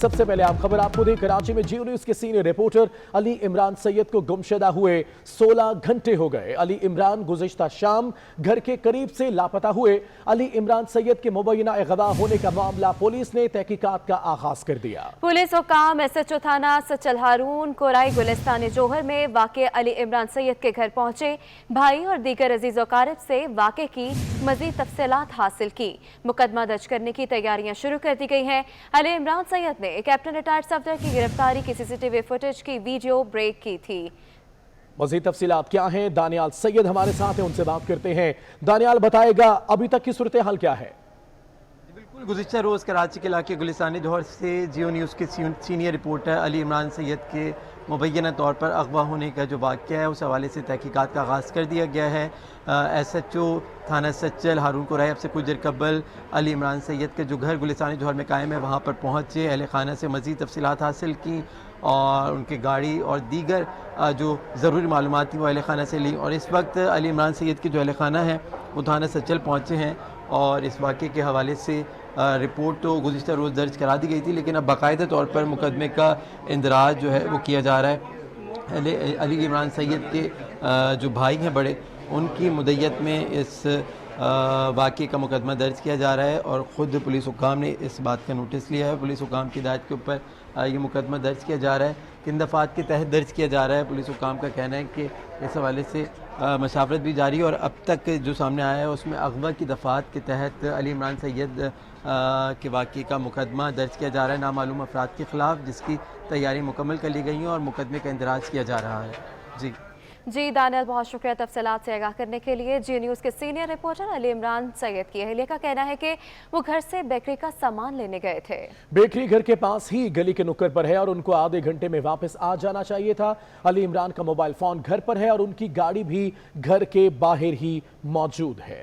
सबसे पहले आप खबर आपको दें, कराची में जियो न्यूज के सीनियर रिपोर्टर अली इमरान सैयद को गुमशुदा हुए 16 घंटे हो गए। अली इमरान गुज़िश्ता शाम घर के करीब से लापता हुए। अली इमरान सैयद के मुबैना अगवा होने का मामला पुलिस ने तहकीकात का आगाज कर दिया। पुलिस हुकाम SHO थाना सचल हारून कोराई गुलिस्तान जोहर में वाक़े अली इमरान सैयद के घर पहुंचे। भाई और दीगर अजीज वकारिब से वाक़े की मजीद तफसीलात हासिल की। मुकदमा दर्ज करने की तैयारियां शुरू कर दी गई हैं। अली इमरान सैयद ने कैप्टन रिटायर्ड सफदर की गिरफ्तारी की CCTV फुटेज की वीडियो ब्रेक की थी। मजीद तफसीलात क्या हैं, दानियाल सैयद हमारे साथ हैं, उनसे बात करते हैं। दानियाल बताएगा अभी तक की सूरत हाल क्या है? बिल्कुल, गुज़िश्ता रोज़ कराची के इलाके गुलिस्तान जोहर से जियो न्यूज़ के सीनियर रिपोर्टर अली इमरान सैयद के मुबैना तौर पर अगवा होने का जो वाक़या है उस हवाले से तहकीकात का आगाज़ कर दिया गया है। SHO थाना सच्चल हारून कोराई अब से कुछ देर कबल अली इमरान सैयद के जो घर गुलिस्तान जोहर में कायम है वहाँ पर पहुँचे, अहल खाना से मज़ीद तफसीलात हासिल की और उनकी गाड़ी और दीगर जो ज़रूरी मालूमात थी वो अहल खाना से ली। और इस वक्त अली इमरान सैयद के जो अहल खाना है वो थाना सच्चल पहुँचे हैं और इस वाक़े के हवाले से रिपोर्ट तो गुज़िश्ता रोज़ दर्ज करा दी गई थी, लेकिन अब बाकायदा तौर पर मुकदमे का इंदराज जो है वो किया जा रहा है। अली इमरान सैयद के जो भाई हैं बड़े, उनकी मुद्दत में इस वाक़े का मुकदमा दर्ज किया जा रहा है और ख़ुद पुलिस हुकाम ने इस बात का नोटिस लिया है। पुलिस हुकाम की हिदायत के ऊपर ये मुकदमा दर्ज किया जा रहा है, किन दफ़ात के तहत दर्ज किया जा रहा है। पुलिस हुकाम का कहना है कि इस हवाले से मशावरत भी जारी है और अब तक जो सामने आया है उसमें अगवा की दफ़ात के तहत अली इमरान सैयद के वाक़े का मुकदमा दर्ज किया जा रहा है नामालूम अफराद के ख़िलाफ़, जिसकी तैयारी मुकम्मल कर ली गई है और मुकदमे का इंदराज किया जा रहा है। जी दानियाल, बहुत शुक्रिया तफसीलात से आगाह करने के लिए। जियो न्यूज़ के सीनियर रिपोर्टर अली इमरान सैयद की अहलिया का कहना है कि वो घर से बेकरी का सामान लेने गए थे। बेकरी घर के पास ही गली के नुक्कड़ पर है और उनको आधे घंटे में वापस आ जाना चाहिए था। अली इमरान का मोबाइल फोन घर पर है और उनकी गाड़ी भी घर के बाहर ही मौजूद है।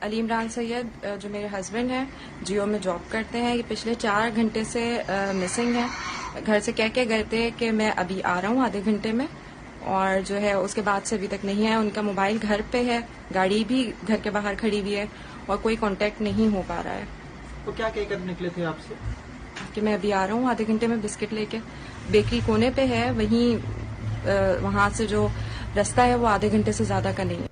अली इमरान सैयद जो मेरे हस्बैंड हैं, जियो में जॉब करते हैं, ये पिछले 4 घंटे से मिसिंग है। घर से कह के गए थे कि मैं अभी आ रहा हूँ आधे घंटे में, और जो है उसके बाद से अभी तक नहीं आया। उनका मोबाइल घर पे है, गाड़ी भी घर के बाहर खड़ी हुई है और कोई कांटेक्ट नहीं हो पा रहा है। तो क्या कहकर निकले थे आपसे? कि मैं अभी आ रहा हूँ आधे घंटे में बिस्किट लेके। बेकरी कोने पे है, वहीं वहाँ से जो रास्ता है वो आधे घंटे से ज्यादा का नहीं है।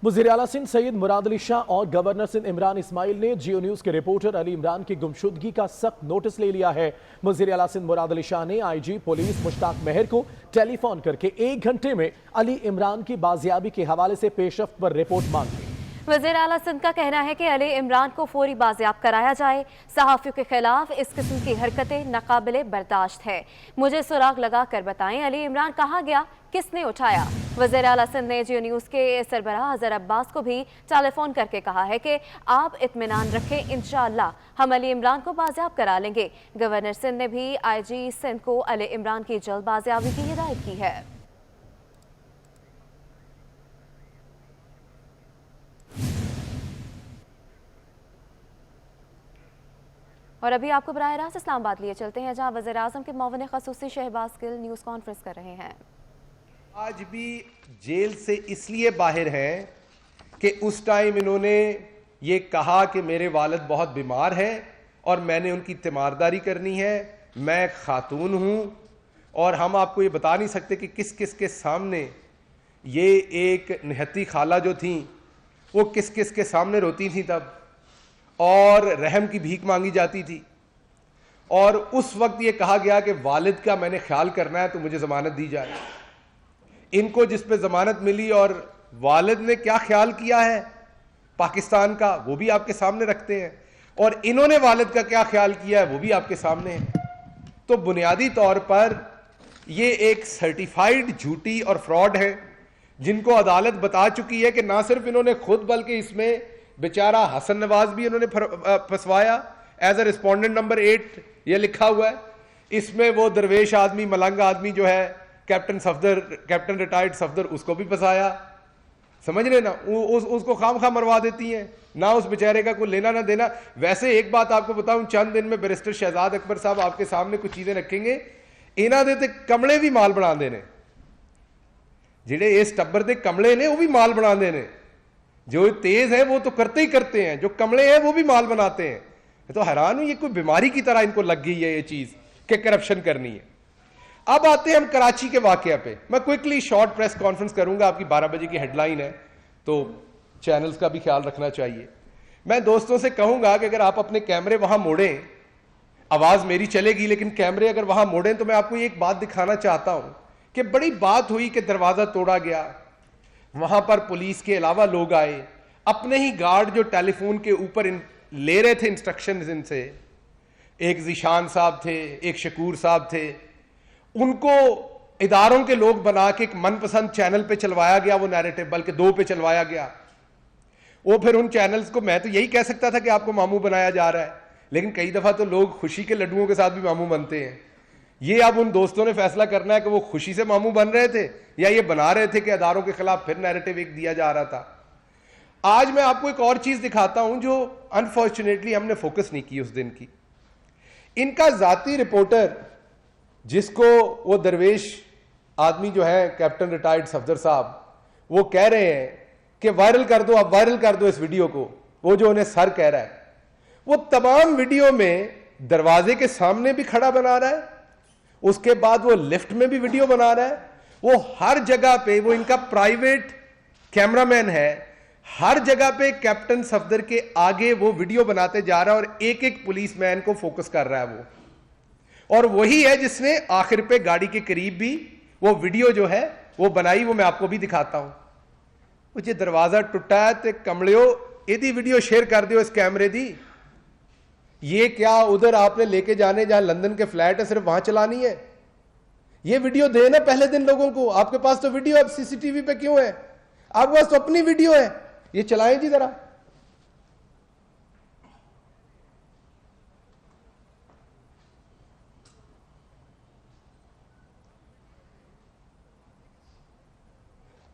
वज़ीर आला सिंध सैयद मुराद अली शाह और गवर्नर सिंध इमरान इस्माइल ने जियो न्यूज के रिपोर्टर अली इमरान की गुमशुदगी का सख्त नोटिस ले लिया है। वज़ीर आला सिंध मुराद अली शाह ने IG पुलिस मुश्ताक मेहर को टेलीफोन करके 1 घंटे में अली इमरान की बाजियाबी के हवाले से पेशरफ्त पर रिपोर्ट मांगी। वज़ीर आला सिंध का कहना है कि अली इमरान को फौरी बाजियाब कराया जाए। सहाफ़ियों के खिलाफ इस किस्म की हरकतें नाकाबिले बर्दाश्त है। मुझे सुराग लगा कर बताएं अली इमरान कहाँ गया, किसने उठाया। वज़ीर आला सिंध ने जियो न्यूज़ के सरबराह अज़हर अब्बास को भी टेलीफोन करके कहा है कि आप इत्मीनान रखें, इंशाअल्लाह हम अली इमरान को बाजियाब करा लेंगे। गवर्नर सिंध ने भी IG सिंध को अली इमरान की जल्द बाजियाबी की हिदायत की है। और अभी आपको बराह रास्त इस्लामाबाद लिए चलते हैं, जहां वज़ीर आज़म के मुअव्विन ख़ुसूसी शहबाज गिल न्यूज़ कॉन्फ्रेंस कर रहे हैं। आज भी जेल से इसलिए बाहर हैं कि उस टाइम इन्होंने ये कहा कि मेरे वालिद बहुत बीमार हैं और मैंने उनकी तीमारदारी करनी है, मैं खातून हूँ। और हम आपको ये बता नहीं सकते कि किस किस के सामने ये एक निहत्ती खाला जो थी वो किस किस के सामने रोती थी तब, और रहम की भीख मांगी जाती थी। और उस वक्त ये कहा गया कि वालिद का मैंने ख्याल करना है तो मुझे ज़मानत दी जाए। इनको जिस पे ज़मानत मिली और वालिद ने क्या ख्याल किया है पाकिस्तान का वो भी आपके सामने रखते हैं, और इन्होंने वालिद का क्या ख्याल किया है वो भी आपके सामने है। तो बुनियादी तौर पर ये एक सर्टिफाइड झूठी और फ्रॉड है, जिनको अदालत बता चुकी है कि ना सिर्फ इन्होंने खुद बल्कि इसमें बेचारा हसन नवाज भी इन्होंने फंसवाया। एज ए रिस्पोंडेंट नंबर 8 ये लिखा हुआ है। इसमें वो दरवेश आदमी, मलंग आदमी जो है कैप्टन रिटायर्ड सफदर, उसको भी फंसाया। समझ रहे ना, उसको खाम खा मरवा देती हैं, ना उस बेचारे का कोई लेना ना देना। वैसे एक बात आपको बताऊं, चंद दिन में बैरिस्टर शहजाद अकबर साहब आपके सामने कुछ चीजें रखेंगे, इन्हों दे ते कमले भी माल बना देने, जिहड़े इस टब्बर दे कमले ने वो भी माल बना देने। जो तेज है वो तो करते ही करते हैं, जो कमले हैं वो भी माल बनाते हैं। मैं तो हैरान हूं, ये कोई बीमारी की तरह इनको लग गई है ये चीज कि करप्शन करनी है। अब आते हैं हम कराची के वाकया पे। मैं क्विकली शॉर्ट प्रेस कॉन्फ्रेंस करूंगा, आपकी 12 बजे की हेडलाइन है तो चैनल्स का भी ख्याल रखना चाहिए। मैं दोस्तों से कहूंगा कि अगर आप अपने कैमरे वहां मोड़ें, आवाज मेरी चलेगी लेकिन कैमरे अगर वहां मोड़ें, तो मैं आपको एक बात दिखाना चाहता हूं कि बड़ी बात हुई कि दरवाजा तोड़ा गया, वहां पर पुलिस के अलावा लोग आए, अपने ही गार्ड जो टेलीफोन के ऊपर ले रहे थे इंस्ट्रक्शंस इनसे, एक जिशान साहब थे, एक शकूर साहब थे, उनको इदारों के लोग बना के एक मनपसंद चैनल पे चलवाया गया वो नैरेटिव, बल्कि 2 पे चलवाया गया। वो फिर उन चैनल्स को, मैं तो यही कह सकता था कि आपको मामू बनाया जा रहा है, लेकिन कई दफा तो लोग खुशी के लड्डुओं के साथ भी मामू बनते हैं। ये अब उन दोस्तों ने फैसला करना है कि वो खुशी से मामू बन रहे थे या ये बना रहे थे कि अदारों के खिलाफ फिर नैरेटिव एक दिया जा रहा था। आज मैं आपको एक और चीज दिखाता हूं जो अनफॉर्चुनेटली हमने फोकस नहीं की उस दिन की। इनका जाती रिपोर्टर, जिसको वो दरवेश आदमी जो है कैप्टन रिटायर्ड सफदर साहब, वो कह रहे हैं कि वायरल कर दो, अब वायरल कर दो इस वीडियो को, वो जो उन्हें सर कह रहा है, वो तमाम वीडियो में दरवाजे के सामने भी खड़ा बना रहा है, उसके बाद वो लिफ्ट में भी वीडियो बना रहा है, वो हर जगह पे, वो इनका प्राइवेट कैमरामैन है, हर जगह पे कैप्टन सफदर के आगे वो वीडियो बनाते जा रहा है और एक एक पुलिसमैन को फोकस कर रहा है वो। और वही है जिसने आखिर पे गाड़ी के करीब भी वो वीडियो जो है वो बनाई, वो मैं आपको भी दिखाता हूं। मुझे दरवाजा टुटा है तो कमलियो यदि वीडियो शेयर कर दियो इस कैमरे दी। ये क्या उधर आपने लेके जाने जहां लंदन के फ्लैट है सिर्फ वहां चलानी है? ये वीडियो दे ना पहले दिन लोगों को। आपके पास तो वीडियो अब सीसीटीवी पे क्यों है? आपके पास तो अपनी वीडियो है, ये चलाएं जी जरा।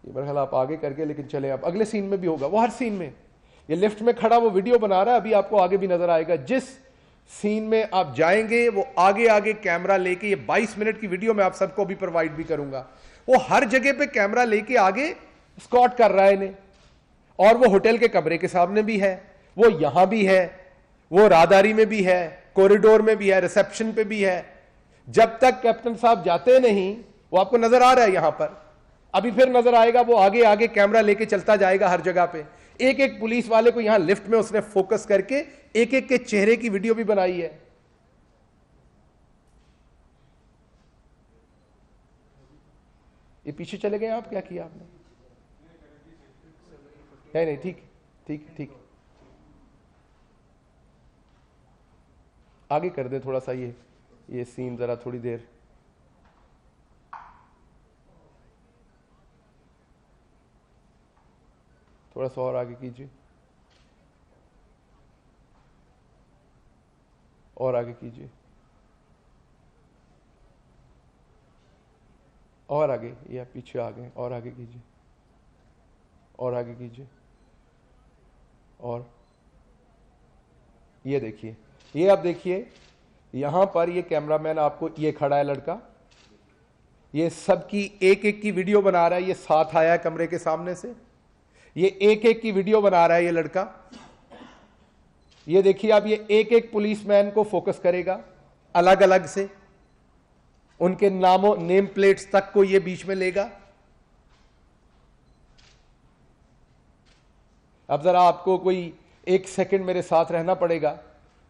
ये मेरा ख्याल आप आगे करके, लेकिन चले आप अगले सीन में भी होगा, वो हर सीन में। ये लिफ्ट में खड़ा वो वीडियो बना रहा है, अभी आपको आगे भी नजर आएगा। जिस सीन में आप जाएंगे वो आगे आगे कैमरा लेके, ये 22 मिनट की वीडियो मैं आप सबको भी प्रोवाइड भी करूंगा, वो हर जगह पे कैमरा लेके आगे स्कॉट कर रहा है इन्हें। और वो होटल के कमरे के सामने भी है, वो यहां भी है, वो राहदारी में भी है, कॉरिडोर में भी है, रिसेप्शन पे भी है। जब तक कैप्टन साहब जाते नहीं, वो आपको नजर आ रहा है यहां पर, अभी फिर नजर आएगा, वो आगे आगे कैमरा लेके चलता जाएगा हर जगह पे। एक एक पुलिस वाले को यहां लिफ्ट में उसने फोकस करके एक एक के चेहरे की वीडियो भी बनाई है। ये पीछे चले गए आप, क्या किया आपने? नहीं, ठीक ठीक ठीक, आगे कर दे थोड़ा सा ये सीन जरा थोड़ी देर। थोड़ा सा और आगे कीजिए, और आगे कीजिए, और आगे, ये आप पीछे आ गए, और आगे कीजिए, और आगे कीजिए, और ये देखिए, ये आप देखिए यहां पर ये कैमरामैन आपको, ये खड़ा है लड़का, ये सबकी एक एक की वीडियो बना रहा है। ये साथ आया है कमरे के सामने से, ये एक एक की वीडियो बना रहा है ये लड़का। ये देखिए आप, ये एक एक पुलिसमैन को फोकस करेगा अलग अलग से, उनके नामों नेम प्लेट्स तक को ये बीच में लेगा। अब जरा आपको कोई 1 सेकंड मेरे साथ रहना पड़ेगा।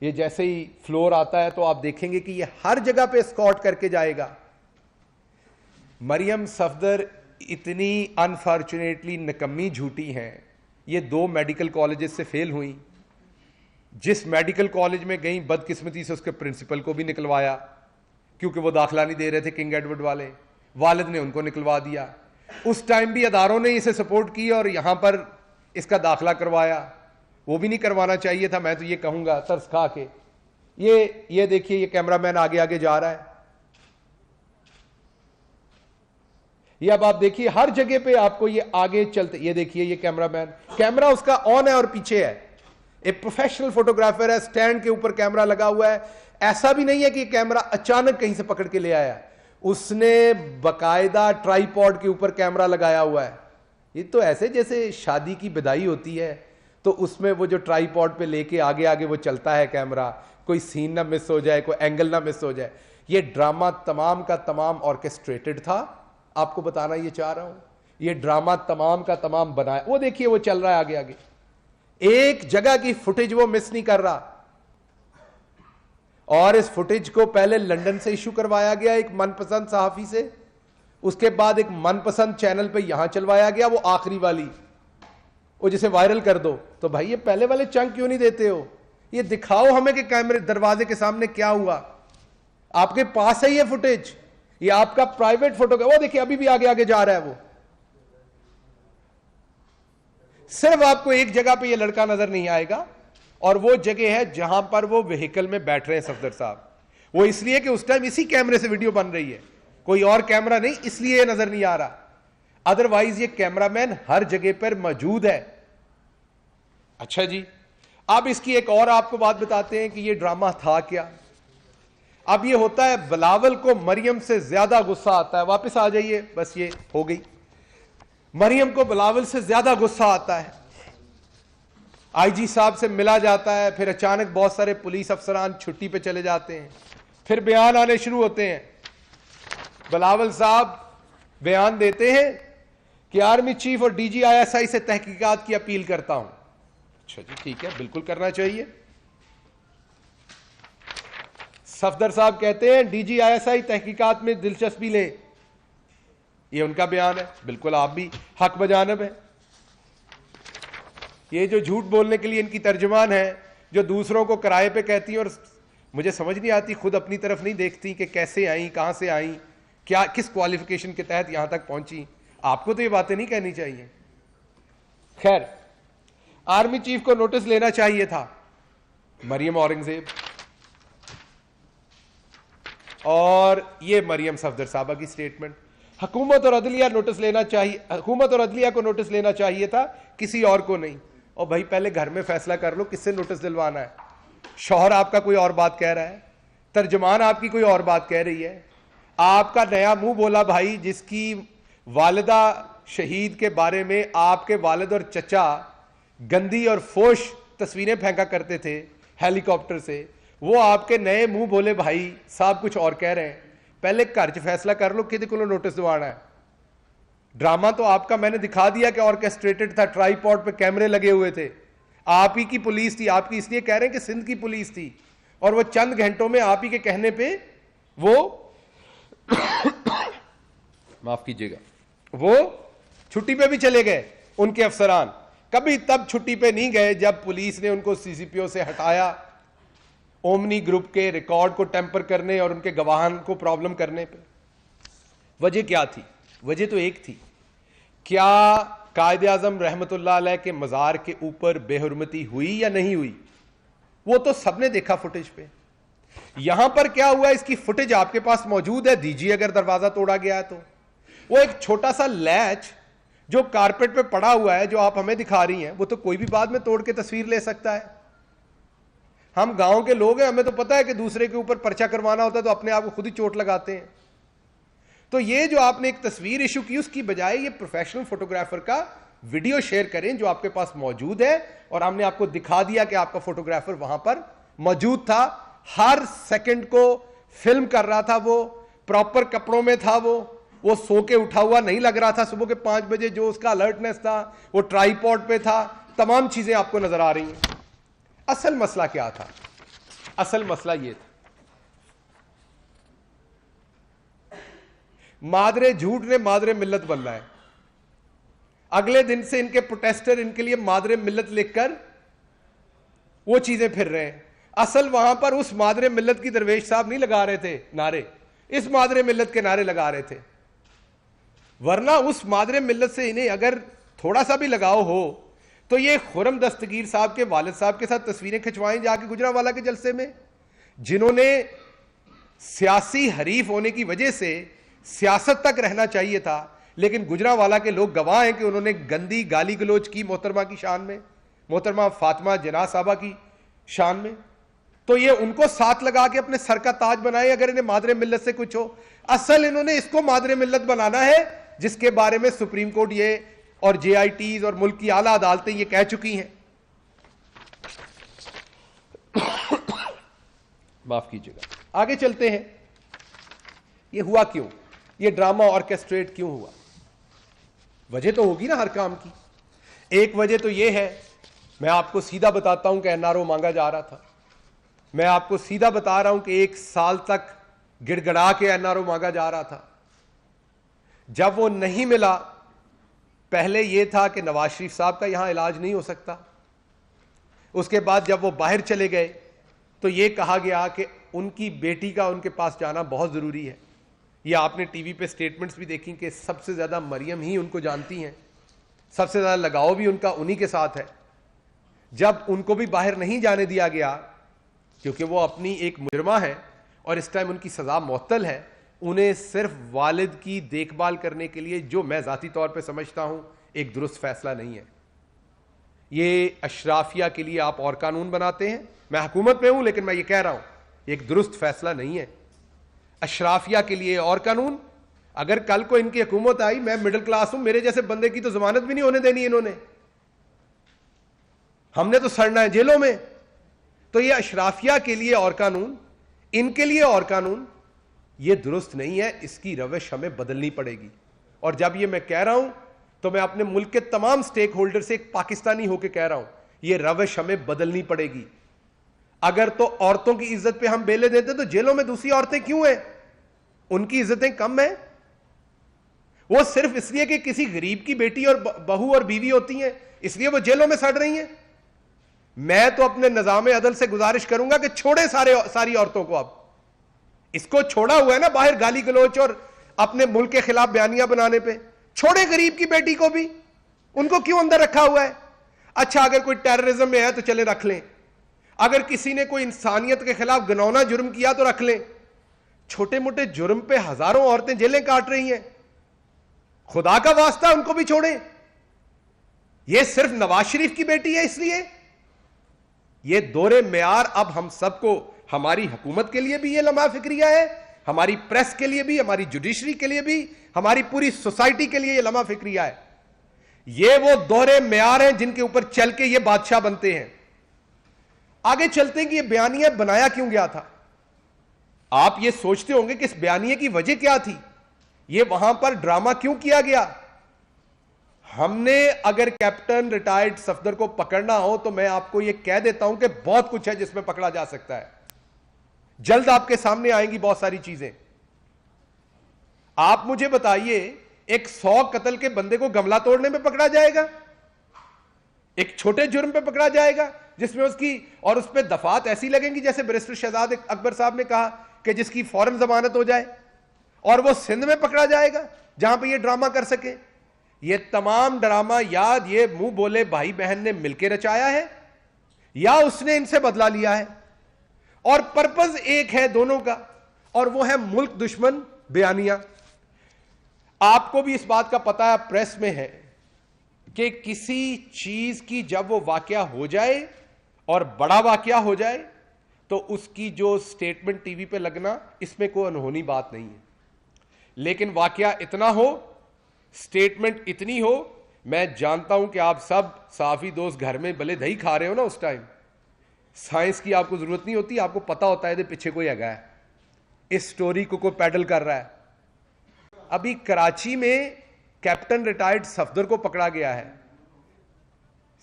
ये जैसे ही फ्लोर आता है तो आप देखेंगे कि ये हर जगह पे स्कॉट करके जाएगा। मरियम सफदर इतनी अनफॉर्चुनेटली निकम्मी झूठी हैं, ये 2 मेडिकल कॉलेजेस से फेल हुई। जिस मेडिकल कॉलेज में गई, बदकिस्मती से उसके प्रिंसिपल को भी निकलवाया, क्योंकि वो दाखिला नहीं दे रहे थे किंग एडवर्ड वाले, वालिद ने उनको निकलवा दिया। उस टाइम भी अदारों ने इसे सपोर्ट की और यहां पर इसका दाखिला करवाया, वो भी नहीं करवाना चाहिए था, मैं तो ये कहूंगा तरस खा के। ये देखिए, ये कैमरामैन आगे आगे जा रहा है। ये अब आप देखिए हर जगह पे आपको ये आगे चलते, ये देखिए ये कैमरामैन, कैमरा उसका ऑन है और पीछे है। एक प्रोफेशनल फोटोग्राफर है, स्टैंड के ऊपर कैमरा लगा हुआ है। ऐसा भी नहीं है कि कैमरा अचानक कहीं से पकड़ के ले आया, उसने बकायदा ट्राइपॉड के ऊपर कैमरा लगाया हुआ है। ये तो ऐसे जैसे शादी की बधाई होती है, तो उसमें वो जो ट्राईपॉड पे लेके आगे आगे वो चलता है कैमरा, कोई सीन ना मिस हो जाए, कोई एंगल ना मिस हो जाए। ये ड्रामा तमाम का तमाम ऑर्केस्ट्रेटेड था, आपको बताना ये चाह रहा हूं। ये ड्रामा तमाम का तमाम बनाया, वो देखिए वो चल रहा है आगे आगे, एक जगह की फुटेज वो मिस नहीं कर रहा। और इस फुटेज को पहले लंदन से इशू करवाया गया एक मनपसंद सहाफी से, उसके बाद एक मनपसंद चैनल पे यहां चलवाया गया, वो आखिरी वाली, वो जिसे वायरल कर दो। तो भाई ये पहले वाले चंक क्यों नहीं देते हो? ये दिखाओ हमें कि कैमरे दरवाजे के सामने क्या हुआ। आपके पास है ये फुटेज, ये आपका प्राइवेट फोटो, वो देखिए अभी भी आगे आगे जा रहा है वो। सिर्फ आपको एक जगह पे ये लड़का नजर नहीं आएगा, और वो जगह है जहां पर वो व्हीकल में बैठ रहे हैं सफदर साहब। वो इसलिए कि उस टाइम इसी कैमरे से वीडियो बन रही है, कोई और कैमरा नहीं, इसलिए ये नजर नहीं आ रहा। अदरवाइज ये कैमरामैन हर जगह पर मौजूद है। अच्छा जी, अब इसकी एक और आपको बात बताते हैं कि ये ड्रामा था क्या। अब ये होता है बिलावल को मरियम से ज्यादा गुस्सा आता है, वापस आ जाइए, बस ये हो गई। मरियम को बिलावल से ज्यादा गुस्सा आता है, आईजी साहब से मिला जाता है, फिर अचानक बहुत सारे पुलिस अफसरान छुट्टी पे चले जाते हैं, फिर बयान आने शुरू होते हैं। बिलावल साहब बयान देते हैं कि आर्मी चीफ और डीजी आईएसआई से तहकीकात की अपील करता हूं। अच्छा जी, ठीक है, बिल्कुल करना चाहिए। सफदर साहब कहते हैं डीजी आईएसआई तहकीकात में दिलचस्पी ले, ये उनका बयान है, बिल्कुल आप भी हक बजानब है। ये जो झूठ बोलने के लिए इनकी तर्जुमान है, जो दूसरों को किराए पे कहती हैं, और मुझे समझ नहीं आती, खुद अपनी तरफ नहीं देखती कि कैसे आई, कहां से आई, क्या किस क्वालिफिकेशन के तहत यहां तक पहुंची। आपको तो ये बातें नहीं कहनी चाहिए। खैर, आर्मी चीफ को नोटिस लेना चाहिए था, मरियम औरंगजेब, और ये मरियम सफदर साहबा की स्टेटमेंट। हुकूमत और अदलिया नोटिस लेना चाहिए, हुकूमत और अदलिया को नोटिस लेना चाहिए था, किसी और को नहीं। और भाई पहले घर में फैसला कर लो किससे नोटिस दिलवाना है। शौहर आपका कोई और बात कह रहा है, तर्जमान आपकी कोई और बात कह रही है, आपका नया मुंह बोला भाई, जिसकी वालिदा शहीद के बारे में आपके वालिद और चचा गंदी और फोश तस्वीरें फेंका करते थे हेलीकॉप्टर से, वो आपके नए मुंह बोले भाई साहब कुछ और कह रहे हैं। पहले घर च फैसला कर लो कि को नोटिस दिवाना है। ड्रामा तो आपका मैंने दिखा दिया कि ऑर्केस्ट्रेटेड था, ट्राईपॉड पे कैमरे लगे हुए थे, आप ही की पुलिस थी। आपकी इसलिए कह रहे हैं कि सिंध की पुलिस थी, और वो चंद घंटों में आप ही के कहने पे वो माफ कीजिएगा, वो छुट्टी पे भी चले गए। उनके अफसरान कभी तब छुट्टी पे नहीं गए जब पुलिस ने उनको सीसीपीओ से हटाया, ओमनी ग्रुप के रिकॉर्ड को टेम्पर करने और उनके गवाहान को प्रॉब्लम करने पे। वजह क्या थी? वजह तो एक थी, क्या कायदे आजम रहमतुल्लाह अलैह के मज़ार के ऊपर बेहुरमती हुई या नहीं हुई? वो तो सबने देखा फुटेज पे। यहां पर क्या हुआ, इसकी फुटेज आपके पास मौजूद है, दीजिए अगर दरवाजा तोड़ा गया है तो। वो एक छोटा सा लैच जो कारपेट पे पड़ा हुआ है, जो आप हमें दिखा रही हैं, वो तो कोई भी बाद में तोड़ के तस्वीर ले सकता है। हम गांव के लोग हैं, हमें तो पता है कि दूसरे के ऊपर पर्चा करवाना होता है तो अपने आप को खुद ही चोट लगाते हैं। तो ये जो आपने एक तस्वीर इशू की, उसकी बजाय ये प्रोफेशनल फोटोग्राफर का वीडियो शेयर करें जो आपके पास मौजूद है, और हमने आपको दिखा दिया कि आपका फोटोग्राफर वहां पर मौजूद था, हर सेकंड को फिल्म कर रहा था, वो प्रॉपर कपड़ों में था, वो सो के उठा हुआ नहीं लग रहा था। सुबह के 5 बजे जो उसका अलर्टनेस था, वो ट्राईपॉड पे था, तमाम चीजें आपको नजर आ रही हैं। असल मसला क्या था? असल मसला ये था, मादरे झूठ ने मादरे मिल्लत बनना है। अगले दिन से इनके प्रोटेस्टर इनके लिए मादरे मिल्लत लिखकर वो चीजें फिर रहे हैं। असल वहां पर उस मादरे मिल्लत की दरवेश साहब नहीं लगा रहे थे नारे, इस मादरे मिल्लत के नारे लगा रहे थे। वरना उस मादरे मिल्लत से इन्हें अगर थोड़ा सा भी लगाव हो तो ये खुरम दस्तगीर साहब के वालिद साहब के साथ तस्वीरें खिंचवाएं जाके गुजरांवाला के जलसे में, जिन्होंने सियासी हरीफ होने की वजह से सियासत तक रहना चाहिए था, लेकिन गुजरांवाला के लोग गवाह हैं कि उन्होंने गंदी गाली गलोच की मोहतरमा की शान में, मोहतरमा फातिमा जना साहबा की शान में। तो ये उनको साथ लगा के अपने सर का ताज बनाए अगर इन्हें मादरे मिल्लत से कुछ हो। असल इन्होंने इसको मादरे मिल्लत बनाना है जिसके बारे में सुप्रीम कोर्ट ये और JITs और मुल्क की आला अदालतें ये कह चुकी हैं माफ कीजिएगा। आगे चलते हैं। ये हुआ क्यों? ये ड्रामा ऑर्केस्ट्रेट क्यों हुआ? वजह तो होगी ना हर काम की। एक वजह तो ये है, मैं आपको सीधा बताता हूं कि एनआरओ मांगा जा रहा था। मैं आपको सीधा बता रहा हूं कि 1 साल तक गिड़गड़ा के एनआरओ मांगा जा रहा था। जब वो नहीं मिला, पहले यह था कि नवाज शरीफ साहब का यहां इलाज नहीं हो सकता। उसके बाद जब वो बाहर चले गए तो यह कहा गया कि उनकी बेटी का उनके पास जाना बहुत जरूरी है। यह आपने टीवी पे स्टेटमेंट्स भी देखी कि सबसे ज्यादा मरियम ही उनको जानती हैं, सबसे ज्यादा लगाव भी उनका उन्हीं के साथ है। जब उनको भी बाहर नहीं जाने दिया गया क्योंकि वो अपनी एक मुजरिमा है और इस टाइम उनकी सजा मुअत्तल है, उन्हें सिर्फ वालिद की देखभाल करने के लिए, जो मैं जाती तौर पे समझता हूं एक दुरुस्त फैसला नहीं है। ये अशराफिया के लिए आप और कानून बनाते हैं। मैं हुकूमत में हूं लेकिन मैं ये कह रहा हूं एक दुरुस्त फैसला नहीं है। अशराफिया के लिए और कानून। अगर कल को इनकी हुकूमत आई, मैं मिडिल क्लास हूं, मेरे जैसे बंदे की तो जमानत भी नहीं होने देनी इन्होंने, हमने तो सड़ना है जेलों में। तो ये अशराफिया के लिए और कानून, इनके लिए और कानून, ये दुरुस्त नहीं है। इसकी रविश हमें बदलनी पड़ेगी। और जब ये मैं कह रहा हूं तो मैं अपने मुल्क के तमाम स्टेक होल्डर से एक पाकिस्तानी होकर कह रहा हूं, ये रविश हमें बदलनी पड़ेगी। अगर तो औरतों की इज्जत पे हम बेले देते तो जेलों में दूसरी औरतें क्यों हैं? उनकी इज्जतें कम हैं? वो सिर्फ इसलिए कि किसी गरीब की बेटी और बहू और बीवी होती हैं इसलिए वो जेलों में सड़ रही हैं। मैं तो अपने निजाम अदल से गुजारिश करूंगा कि छोड़े सारी औरतों को। अब इसको छोड़ा हुआ है ना बाहर गाली गलोच और अपने मुल्क के खिलाफ बयानियां बनाने पे, छोड़े गरीब की बेटी को भी। उनको क्यों अंदर रखा हुआ है? अच्छा, अगर कोई टेररिज्म में है तो चले रख लें, अगर किसी ने कोई इंसानियत के खिलाफ घिनौना जुर्म किया तो रख लें। छोटे मोटे जुर्म पे हजारों औरतें जेलें काट रही हैं। खुदा का वास्ता उनको भी छोड़ें। यह सिर्फ नवाज शरीफ की बेटी है इसलिए? यह दोहरे मेयार अब हम सबको, हमारी हुकूमत के लिए भी यह लम्हा फिक्रिया है, हमारी प्रेस के लिए भी, हमारी जुडिशरी के लिए भी, हमारी पूरी सोसाइटी के लिए यह लम्हा फिक्रिया है। ये वो दोहरे मेयार हैं जिनके ऊपर चल के ये बादशाह बनते हैं। आगे चलते हैं कि यह बयानिया बनाया क्यों गया था। आप ये सोचते होंगे कि इस बयानिए की वजह क्या थी, ये वहां पर ड्रामा क्यों किया गया। हमने अगर कैप्टन रिटायर्ड सफदर को पकड़ना हो तो मैं आपको यह कह देता हूं कि बहुत कुछ है जिसमें पकड़ा जा सकता है। जल्द आपके सामने आएंगी बहुत सारी चीजें। आप मुझे बताइए, एक 100 कत्ल के बंदे को गमला तोड़ने में पकड़ा जाएगा? एक छोटे जुर्म पे पकड़ा जाएगा जिसमें उसकी और उस पर दफात ऐसी लगेंगी जैसे बैरिस्टर शहजाद अकबर साहब ने कहा कि जिसकी फौरन जमानत हो जाए, और वो सिंध में पकड़ा जाएगा जहां पे ये ड्रामा कर सके। ये तमाम ड्रामा याद ये मुंह बोले भाई बहन ने मिलकर रचाया है या उसने इनसे बदला लिया है? और पर्पस एक है दोनों का, और वो है मुल्क दुश्मन बयानिया। आपको भी इस बात का पता है, प्रेस में है कि किसी चीज की जब वो वाकया हो जाए और बड़ा वाकया हो जाए तो उसकी जो स्टेटमेंट टीवी पे लगना, इसमें कोई अनहोनी बात नहीं है। लेकिन वाकया इतना हो, स्टेटमेंट इतनी हो, मैं जानता हूं कि आप सब साफी दोस्त घर में भले दही खा रहे हो ना, उस टाइम साइंस की आपको जरूरत नहीं होती, आपको पता होता है पीछे कोई है, इस स्टोरी को कोई पैडल कर रहा है। अभी कराची में कैप्टन रिटायर्ड सफदर को पकड़ा गया है।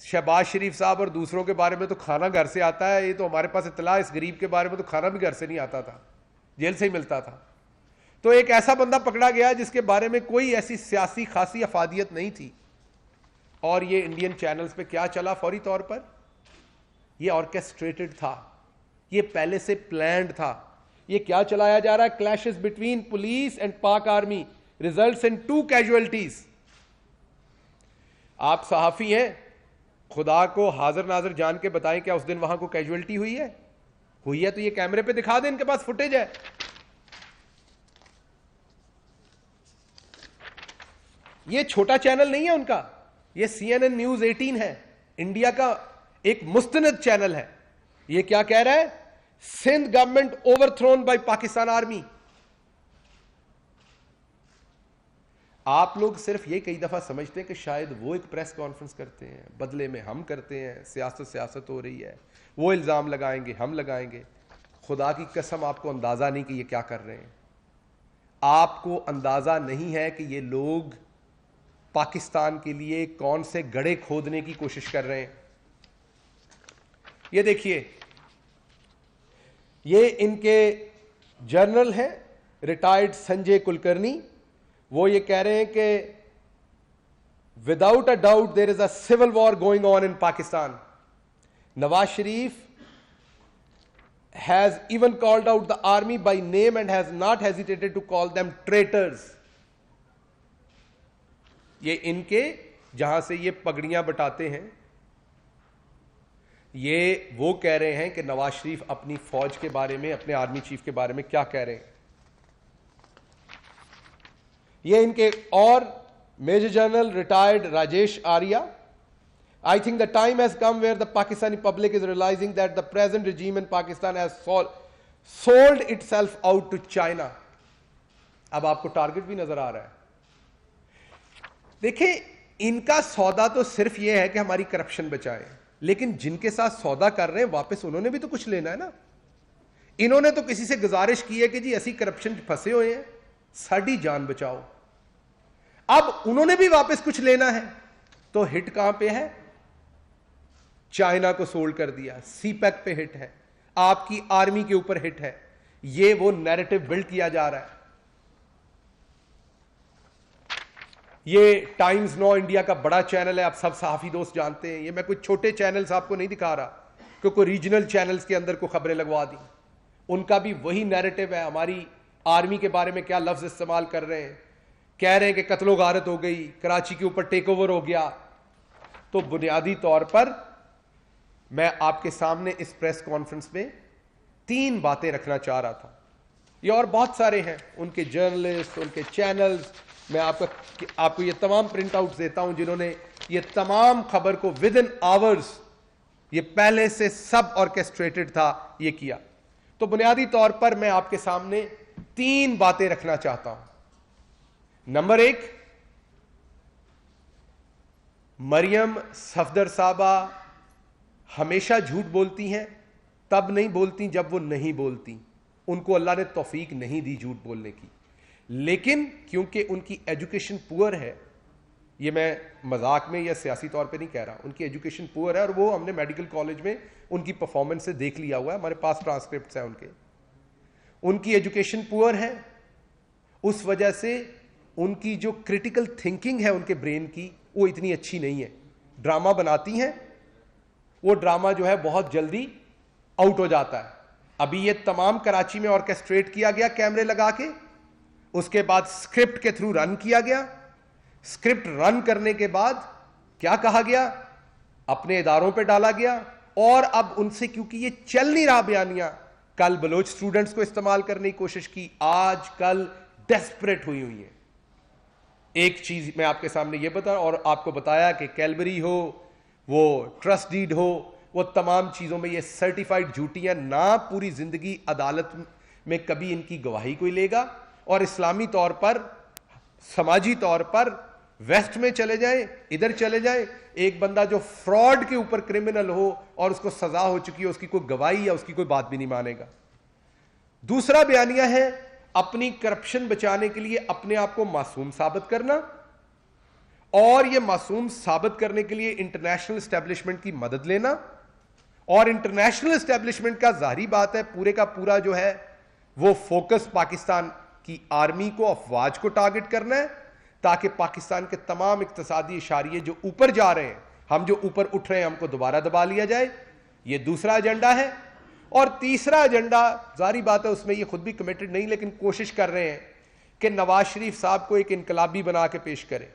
शहबाज शरीफ साहब और दूसरों के बारे में तो खाना घर से आता है, ये तो हमारे पास इतला, इस गरीब के बारे में तो खाना भी घर से नहीं आता था, जेल से ही मिलता था। तो एक ऐसा बंदा पकड़ा गया जिसके बारे में कोई ऐसी सियासी खासी अफादियत नहीं थी, और ये इंडियन चैनल्स पे क्या चला फौरी तौर पर, ये ऑर्केस्ट्रेटेड था, ये पहले से प्लान्ड था। ये क्या चलाया जा रहा है? क्लैशेस बिटवीन पुलिस एंड पाक आर्मी रिजल्ट्स इन 2 कैजुअलिटीज। आप सहाफी हैं, खुदा को हाजिर नाजिर जान के बताएं क्या उस दिन वहां को कैजुअलिटी हुई है? हुई है तो ये कैमरे पे दिखा दें, इनके पास फुटेज है। ये छोटा चैनल नहीं है उनका, ये CNN न्यूज 18 है, इंडिया का एक मुस्तनद चैनल है। ये क्या कह रहा है? Sindh government overthrown by Pakistan army. आप लोग सिर्फ ये कई दफा समझते हैं कि शायद वो एक प्रेस कॉन्फ्रेंस करते हैं, बदले में हम करते हैं, सियासत हो रही है, वो इल्जाम लगाएंगे, हम लगाएंगे। खुदा की कसम आपको अंदाजा नहीं कि ये क्या कर रहे हैं। आपको अंदाजा नहीं है कि ये लोग पाकिस्तान के लिए कौन से गड्ढे खोदने की कोशिश कर रहे हैं। ये देखिए, ये इनके जर्नल हैं, रिटायर्ड संजय कुलकर्णी। वो ये कह रहे हैं कि without a doubt there is a civil war going on in Pakistan. Nawaz Sharif has even called out the army by name and has not hesitated to call them traitors. ये इनके जहां से ये पगड़ियां बटाते हैं, ये वो कह रहे हैं कि नवाज शरीफ अपनी फौज के बारे में, अपने आर्मी चीफ के बारे में क्या कह रहे हैं। ये इनके और major general retired Rajesh Arya, I think the time has come where the Pakistani public is realizing that the present regime in Pakistan has sold itself out to China. अब आपको टारगेट भी नजर आ रहा है। देखिए, इनका सौदा तो सिर्फ यह है कि हमारी करप्शन बचाएं, लेकिन जिनके साथ सौदा कर रहे हैं वापस उन्होंने भी तो कुछ लेना है ना। इन्होंने तो किसी से गुजारिश की है कि जी ऐसी करप्शन फंसे हुए हैं, साड़ी जान बचाओ। अब उन्होंने भी वापस कुछ लेना है, तो हिट कहां पे है? चाइना को सोल्ड कर दिया, सीपैक पे हिट है, आपकी आर्मी के ऊपर हिट है। ये वो नैरेटिव बिल्ड किया जा रहा है। ये टाइम्स नाउ इंडिया का बड़ा चैनल है, आप सब सहाफी दोस्त जानते हैं। ये मैं कुछ छोटे चैनल्स आपको नहीं दिखा रहा, क्योंकि रीजनल चैनल्स के अंदर को खबरें लगवा दी। उनका भी वही नैरेटिव है। हमारी आर्मी के बारे में क्या लफ्ज इस्तेमाल कर रहे हैं, कह रहे हैं कि कत्लो गारत हो गई, कराची के ऊपर टेक ओवर हो गया। तो बुनियादी तौर पर मैं आपके सामने इस प्रेस कॉन्फ्रेंस में 3 बातें रखना चाह रहा था। ये और बहुत सारे हैं, उनके जर्नलिस्ट, उनके चैनल्स। मैं आपको ये तमाम प्रिंट आउट्स देता हूं, जिन्होंने ये तमाम खबर को विद इन आवर्स, ये पहले से सब ऑर्केस्ट्रेटेड था, ये किया। तो बुनियादी तौर पर मैं आपके सामने 3 बातें रखना चाहता हूं। नंबर 1, मरियम सफदर साहबा हमेशा झूठ बोलती हैं, तब नहीं बोलती जब वो नहीं बोलती। उनको अल्लाह ने तौफीक नहीं दी झूठ बोलने की, लेकिन क्योंकि उनकी एजुकेशन पुअर है, ये मैं मजाक में या सियासी तौर पे नहीं कह रहा, उनकी एजुकेशन पुअर है, और वो हमने मेडिकल कॉलेज में उनकी परफॉर्मेंस से देख लिया हुआ है, हमारे पास ट्रांसक्रिप्ट्स हैं उनके। उनकी एजुकेशन पुअर है, उस वजह से उनकी जो क्रिटिकल थिंकिंग है उनके ब्रेन की, वो इतनी अच्छी नहीं है। ड्रामा बनाती हैं, वो ड्रामा जो है बहुत जल्दी आउट हो जाता है। अभी ये तमाम कराची में ऑर्केस्ट्रेट किया गया कैमरे लगा के, उसके बाद स्क्रिप्ट के थ्रू रन किया गया। स्क्रिप्ट रन करने के बाद क्या कहा गया, अपने इदारों पे डाला गया, और अब उनसे क्योंकि ये चल नहीं रहा बयानियां, कल बलोच स्टूडेंट्स को इस्तेमाल करने की कोशिश की, आज कल डेस्परेट हुई है। एक चीज मैं आपके सामने ये बता, और आपको बताया कि कैलबरी हो, वो ट्रस्ट डीड हो, वो तमाम चीजों में ये सर्टिफाइड झूठियां ना पूरी जिंदगी अदालत में कभी इनकी गवाही कोई लेगा। और इस्लामी तौर पर, समाजी तौर पर वेस्ट में चले जाए, इधर चले जाए, एक बंदा जो फ्रॉड के ऊपर क्रिमिनल हो और उसको सजा हो चुकी है, उसकी कोई गवाही या उसकी कोई बात भी नहीं मानेगा। दूसरा बयानिया है अपनी करप्शन बचाने के लिए अपने आप को मासूम साबित करना, और यह मासूम साबित करने के लिए इंटरनेशनल एस्टेब्लिशमेंट की मदद लेना। और इंटरनेशनल एस्टेब्लिशमेंट का जाहिर बात है पूरे का पूरा जो है वो फोकस पाकिस्तान की आर्मी को, अफवाज को टारगेट करना है, ताकि पाकिस्तान के तमाम इक्तसादी इशारे जो ऊपर जा रहे हैं, हम जो ऊपर उठ रहे हैं, हमको दोबारा दबा लिया जाए। यह दूसरा एजेंडा है। और तीसरा एजेंडा, जाहिर बात है उसमें ये खुद भी कमिटेड नहीं, लेकिन कोशिश कर रहे हैं कि नवाज शरीफ साहब को एक इनकलाबी बना के पेश करें।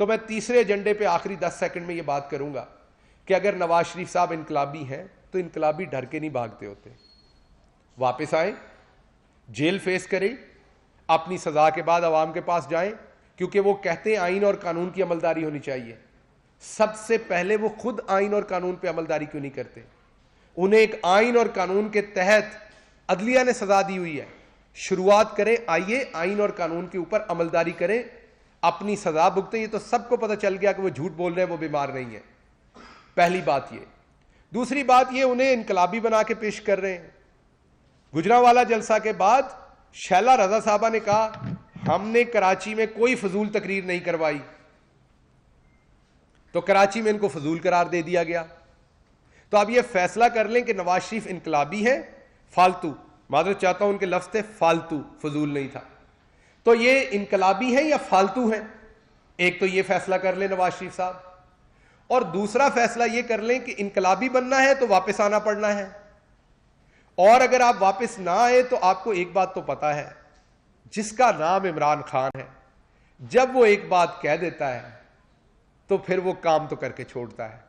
तो मैं तीसरे एजेंडे पे आखिरी 10 सेकंड में ये बात करूंगा कि अगर नवाज शरीफ साहब इनकलाबी हैं, तो इनकलाबी डर के नहीं भागते होते। वापस आए, जेल फेस करें, अपनी सजा के बाद अवाम के पास जाएं, क्योंकि वो कहते हैं आइन और कानून की अमलदारी होनी चाहिए। सबसे पहले वो खुद आइन और कानून पे अमलदारी क्यों नहीं करते? उन्हें एक आइन और कानून के तहत अदलिया ने सजा दी हुई है, शुरुआत करें, आइए आइन और कानून के ऊपर अमलदारी करें, अपनी सजा भुगतें। ये तो सबको पता चल गया कि वो झूठ बोल रहे हैं, वो बीमार नहीं है। पहली बात ये। दूसरी बात ये, उन्हें इनकलाबी बना के पेश कर रहे हैं। गुजरांवाला जलसा के बाद शैला रजा साहबा ने कहा हमने कराची में कोई फजूल तकरीर नहीं करवाई, तो कराची में इनको फजूल करार दे दिया गया। तो आप ये फैसला कर लें कि नवाज शरीफ इनकलाबी है, फालतू, मादरत चाहता हूं उनके लफ्ज थे फालतू, फजूल नहीं था, तो ये इनकलाबी है या फालतू है। एक तो ये फैसला कर लें नवाज शरीफ साहब, और दूसरा फैसला ये कर लें कि इनकलाबी बनना है तो वापस आना पड़ना है, और अगर आप वापस ना आए तो आपको एक बात तो पता है, जिसका नाम इमरान खान है, जब वो एक बात कह देता है तो फिर वो काम तो करके छोड़ता है।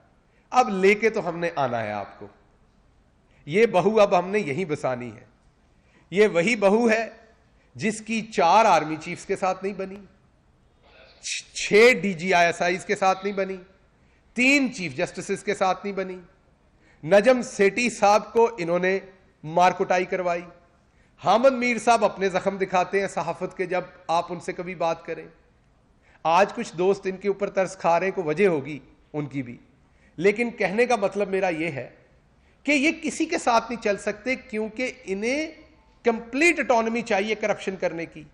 अब लेके तो हमने आना है आपको, ये बहू अब हमने यहीं बसानी है। ये वही बहू है जिसकी 4 आर्मी चीफ्स के साथ नहीं बनी, 6 DGISIs के साथ नहीं बनी, 3 चीफ जस्टिस के साथ नहीं बनी। नजम सेठी साहब को इन्होंने मारकुटाई करवाई। हामिद मीर साहब अपने जख्म दिखाते हैं सहाफत के जब आप उनसे कभी बात करें। आज कुछ दोस्त इनके ऊपर तरस खा रहे हैं, को वजह होगी उनकी भी, लेकिन कहने का मतलब मेरा यह है कि ये किसी के साथ नहीं चल सकते, क्योंकि इन्हें कंप्लीट ऑटोनॉमी चाहिए करप्शन करने की।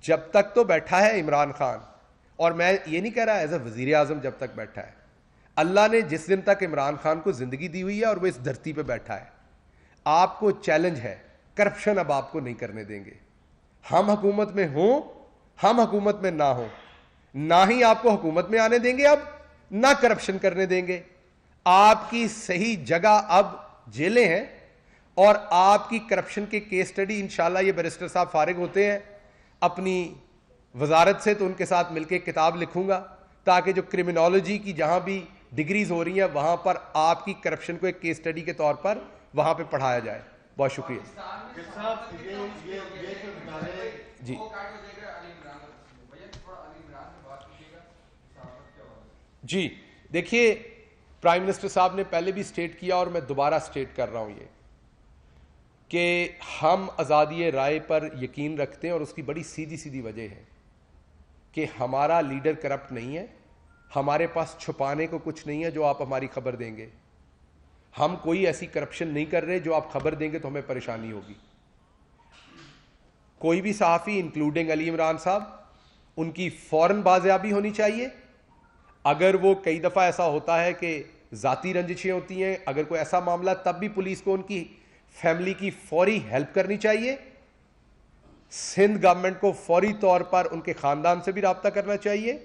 जब तक तो बैठा है इमरान खान, और मैं ये नहीं कह रहा एज ए वजीर आजम जब तक बैठा है, अल्लाह ने जिस दिन तक इमरान खान को जिंदगी दी हुई है और वो इस धरती पे बैठा है, आपको चैलेंज है, करप्शन अब आपको नहीं करने देंगे। हम हुकूमत में हों, हम हुकूमत में ना हो, ना ही आपको हुकूमत में आने देंगे, अब ना करप्शन करने देंगे। आपकी सही जगह अब जेलें हैं, और आपकी करप्शन के केस स्टडी इंशाल्लाह, ये बैरिस्टर साहब फारिग होते हैं अपनी वजारत से, तो उनके साथ मिलकर किताब लिखूंगा, ताकि जो क्रिमिनोलॉजी की जहां भी डिग्रीज हो रही हैं वहां पर आपकी करप्शन को एक केस स्टडी के तौर पर वहां पे पढ़ाया जाए। बहुत शुक्रिया जी। जी देखिए, प्राइम मिनिस्टर साहब ने पहले भी स्टेट किया और मैं दोबारा स्टेट कर रहा हूं ये, कि हम आज़ादी राय पर यकीन रखते हैं, और उसकी बड़ी सीधी सीधी वजह है कि हमारा लीडर करप्ट नहीं है, हमारे पास छुपाने को कुछ नहीं है जो आप हमारी खबर देंगे। हम कोई ऐसी करप्शन नहीं कर रहे जो आप खबर देंगे तो हमें परेशानी होगी। कोई भी सहाफ़ी इंक्लूडिंग अली इमरान साहब, उनकी फौरन बाजियाबी होनी चाहिए। अगर वो कई दफ़ा ऐसा होता है कि ज़ाती रंजिशें होती हैं, अगर कोई ऐसा मामला, तब भी पुलिस को उनकी फैमिली की फौरी हेल्प करनी चाहिए। सिंध गवर्नमेंट को फौरी तौर पर उनके ख़ानदान से भी रब्ता करना चाहिए।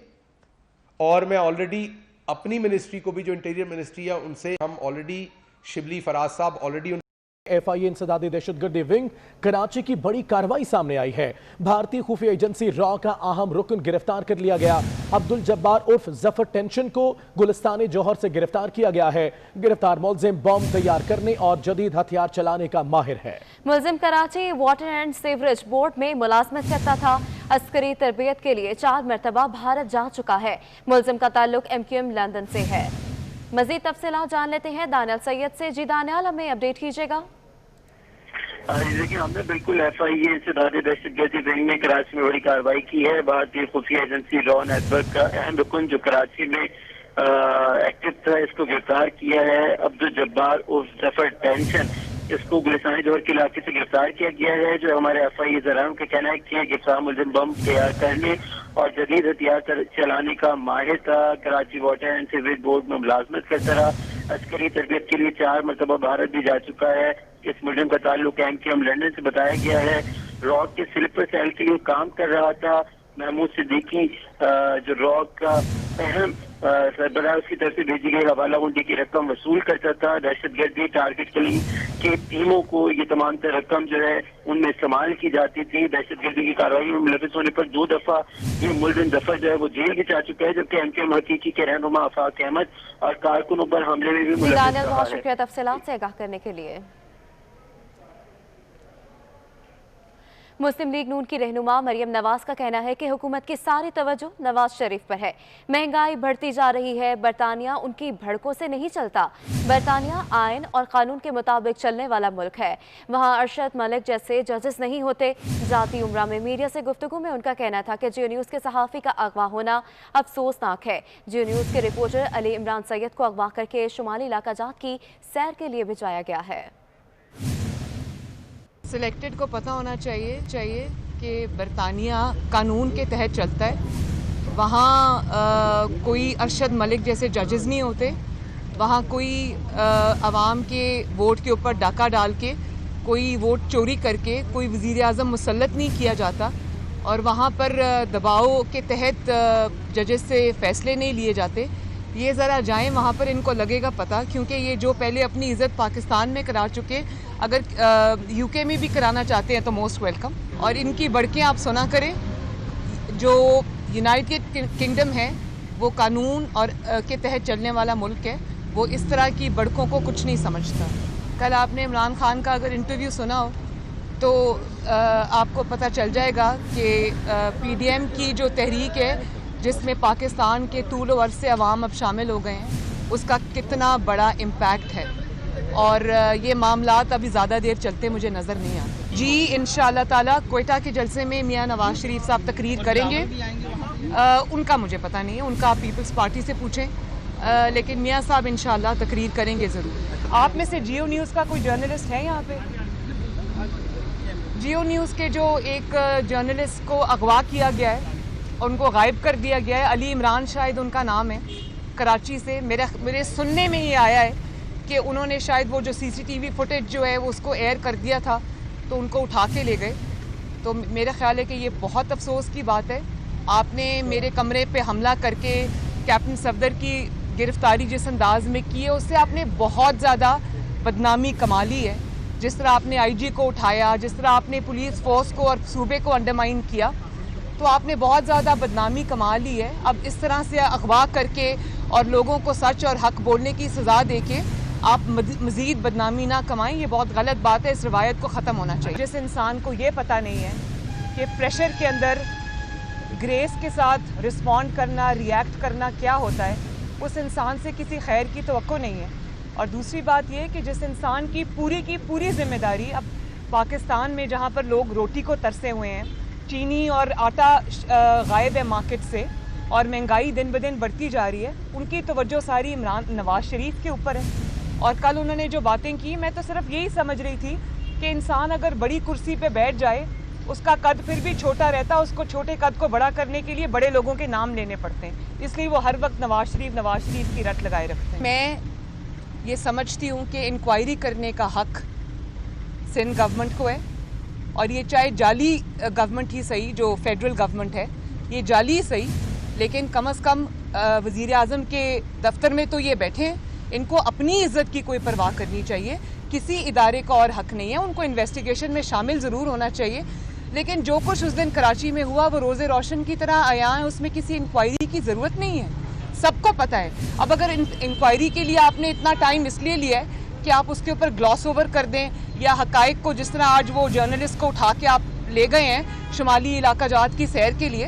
और मैं ऑलरेडी अपनी मिनिस्ट्री को भी, जो इंटीरियर मिनिस्ट्री है, उनसे हम ऑलरेडी, शिबली फराज साहब ऑलरेडी FIA इंसदादी दहशतगर्दी विंग कराची की बड़ी कार्रवाई सामने आई है। भारतीय खुफिया एजेंसी रॉ का अहम रुकन गिरफ्तार कर लिया गया। अब्दुल जब्बार उर्फ जफर टेंशन को गुलिस्तान जौहर से गिरफ्तार किया गया है। गिरफ्तार मुलजिम बम तैयार करने और जदीद हथियार चलाने का माहिर है। मुलजिम Karachi water and sewerage board में मुलाजमत करता था। अस्करी तरबियत के लिए 4 मरतबा भारत जा चुका है। मुलजिम का ताल्लुक MQM लंदन से है। मजीद तफसीलात जान लेते हैं दानियाल सैयद से। जी दानियाल, हमें अपडेट कीजिएगा। देखिए, हमने बिल्कुल FIA इंसदादी दहशतगर्दी विंग में कराची में बड़ी कार्रवाई की है। भारतीय खुफिया एजेंसी रॉ नेटवर्क का अहम रुकन जो कराची में एक्टिव था, इसको गिरफ्तार किया है। अब्दुल जब्बार उर्फ जफर टेंशन, इसको गुलिस्तान जौहर के इलाके से गिरफ्तार किया गया है। जो हमारे FIA जरान का कहना है कि गिरफ्तार मुलजिम बम तैयार करने और जदीद हथियार चलाने का माहिर था। Karachi water and sewerage board में मुलाजमत करता रहा। अस्करी तरबियत के लिए 4 मरतबा भारत भी जा चुका है। इस मुलजिम का ताल्लुक MQM लंदन से बताया गया है। रॉक के स्लीपर सेल के लिए काम कर रहा था। महमूद सिद्दीकी जो रॉक का अहम सरबराह, उसकी तरफ से भेजी गई हवाला हुंडी की रकम वसूल करता था। दहशतगर्दी टारगेट किलिंग के टीमों को ये तमाम रकम जो है उनमें इस्तेमाल की जाती थी। दहशतगर्दी की कार्रवाई में मुलविस होने पर 2 दफा ये मुलजिम जफर जो है वो जेल भी जा चुका है, जबकि MQM हकीकी के रहनुमा आफाक अहमद और कारकुनों पर हमले में भी मुलविस रहा है। बहुत शुक्रिया तफसीलात से आगाह करने के लिए। मुस्लिम लीग नून की रहनुमा मरियम नवाज का कहना है कि हुकूमत की सारी तवज्जो नवाज शरीफ पर है। महंगाई बढ़ती जा रही है। बरतानिया उनकी भड़कों से नहीं चलता। बरतानिया आयन और कानून के मुताबिक चलने वाला मुल्क है। वहाँ अरशद मलिक जैसे जजेस नहीं होते। जाती उम्रा में मीडिया से गुफ्तगू में उनका कहना था कि जियो न्यूज़ के सहाफ़ी का अगवा होना अफसोसनाक है। जियो न्यूज़ के रिपोर्टर अली इमरान सैयद को अगवा करके शुमाली इलाका जात की सैर के लिए भिजवाया गया है। सिलेक्टेड को पता होना चाहिए कि बरतानिया कानून के तहत चलता है। वहाँ कोई अरशद मलिक जैसे जजेस नहीं होते, वहाँ कोई आवाम के वोट के ऊपर डाका डाल के कोई वोट चोरी करके कोई वज़ीर आज़म मुसल्लत नहीं किया जाता, और वहाँ पर दबाव के तहत जजेस से फ़ैसले नहीं लिए जाते। ये ज़रा जाएं वहाँ पर, इनको लगेगा पता, क्योंकि ये जो पहले अपनी इज़्ज़त पाकिस्तान में करा चुके, अगर यूके में भी कराना चाहते हैं तो मोस्ट वेलकम। और इनकी बढ़के आप सुना करें, जो यूनाइटेड किंगडम है वो कानून और के तहत चलने वाला मुल्क है, वो इस तरह की बढ़कों को कुछ नहीं समझता। कल आपने इमरान खान का अगर इंटरव्यू सुना हो तो आपको पता चल जाएगा कि पीडीएम की जो तहरीक है जिसमें पाकिस्तान के तूल व अर्ज़ से अवाम अब शामिल हो गए हैं, उसका कितना बड़ा इम्पैक्ट है, और ये मामलात अभी ज़्यादा देर चलते मुझे नज़र नहीं आते। जी इंशाअल्लाह ताला क्वेटा के जलसे में मियां नवाज शरीफ साहब तकरीर करेंगे। उनका मुझे पता नहीं है, उनका आप पीपल्स पार्टी से पूछें, लेकिन मियां साहब इंशाअल्लाह तकरीर करेंगे ज़रूर। आप में से जियो न्यूज़ का कोई जर्नलिस्ट है यहाँ पे? जियो न्यूज़ के जो एक जर्नलिस्ट को अगवा किया गया है, उनको गायब कर दिया गया है, अली इमरान शायद उनका नाम है, कराची से। मेरे सुनने में ये आया है कि उन्होंने शायद वो जो सीसीटीवी फुटेज जो है वो उसको एयर कर दिया था, तो उनको उठा के ले गए। तो मेरा ख्याल है कि ये बहुत अफसोस की बात है। आपने मेरे कमरे पे हमला करके कैप्टन सफदर की गिरफ्तारी जिस अंदाज में की है, उससे आपने बहुत ज़्यादा बदनामी कमा ली है। जिस तरह आपने आईजी को उठाया, जिस तरह आपने पुलिस फोर्स को और सूबे को अंडरमाइन किया, तो आपने बहुत ज़्यादा बदनामी कमा ली है। अब इस तरह से अगवा करके और लोगों को सच और हक बोलने की सज़ा दे के आप मज़ीद बदनामी ना कमाएं, ये बहुत गलत बात है। इस रवायत को ख़त्म होना चाहिए। जिस इंसान को ये पता नहीं है कि प्रेशर के अंदर ग्रेस के साथ रिस्पॉन्ड करना, रिएक्ट करना क्या होता है, उस इंसान से किसी खैर की तवक्को नहीं है। और दूसरी बात ये कि जिस इंसान की पूरी जिम्मेदारी अब पाकिस्तान में, जहाँ पर लोग रोटी को तरसे हुए हैं, चीनी और आटा गायब है मार्केट से, और महंगाई दिन ब दिन बढ़ती जा रही है, उनकी तवज्जो सारी इमरान नवाज शरीफ के ऊपर है। और कल उन्होंने जो बातें की, मैं तो सिर्फ यही समझ रही थी कि इंसान अगर बड़ी कुर्सी पे बैठ जाए, उसका कद फिर भी छोटा रहता, उसको छोटे कद को बड़ा करने के लिए बड़े लोगों के नाम लेने पड़ते हैं, इसलिए वो हर वक्त नवाज शरीफ की रट लगाए रखते हैं। मैं ये समझती हूँ कि इंक्वायरी करने का हक सिंध गवर्नमेंट को है, और ये चाहे जाली गवर्नमेंट ही सही, जो फेडरल गवर्नमेंट है, ये जाली सही, लेकिन कम अज़ कम वज़ीर आज़म के दफ्तर में तो ये बैठे हैं। इनको अपनी इज़्ज़त की कोई परवाह करनी चाहिए, किसी इदारे का और हक नहीं है। उनको इन्वेस्टिगेशन में शामिल ज़रूर होना चाहिए, लेकिन जो कुछ उस दिन कराची में हुआ वो रोज़े रोशन की तरह आया है, उसमें किसी इंक्वायरी की ज़रूरत नहीं है, सबको पता है। अब अगर इंक्वायरी के लिए आपने इतना टाइम इसलिए लिया है कि आप उसके ऊपर ग्लॉस ओवर कर दें, या हकायक को, जिस तरह आज वो जर्नलिस्ट को उठा के आप ले गए हैं शुमाली इलाका जात की सैर के लिए,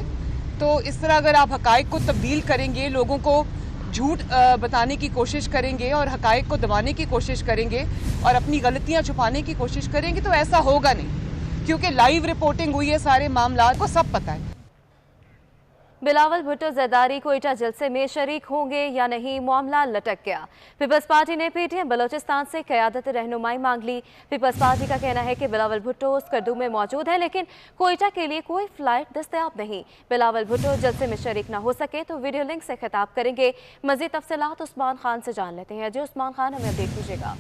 तो इस तरह अगर आप हकायक को तब्दील करेंगे, लोगों को झूठ बताने की कोशिश करेंगे और हकायक को दबाने की कोशिश करेंगे और अपनी गलतियां छुपाने की कोशिश करेंगे, तो ऐसा होगा नहीं, क्योंकि लाइव रिपोर्टिंग हुई है सारे मामला को, सब पता है। बिलावल भुट्टो जरदारी कोयटा जलसे में शरीक होंगे या नहीं, मामला लटक गया। पीपल्स पार्टी ने पीटीएम बलोचिस्तान से क़यादत रहनुमाई मांग ली। पीपल्स पार्टी का कहना है कि बिलावल भुट्टो स्कर्दू में मौजूद है, लेकिन कोयटा के लिए कोई फ्लाइट दस्तयाब नहीं। बिलावल भुट्टो जलसे में शरीक न हो सके तो वीडियो लिंक से खिताब करेंगे। मज़ीद तफसीलात उस्मान खान से जान लेते हैं। जी उस्मान खान, हमें अपडेट कीजिएगा।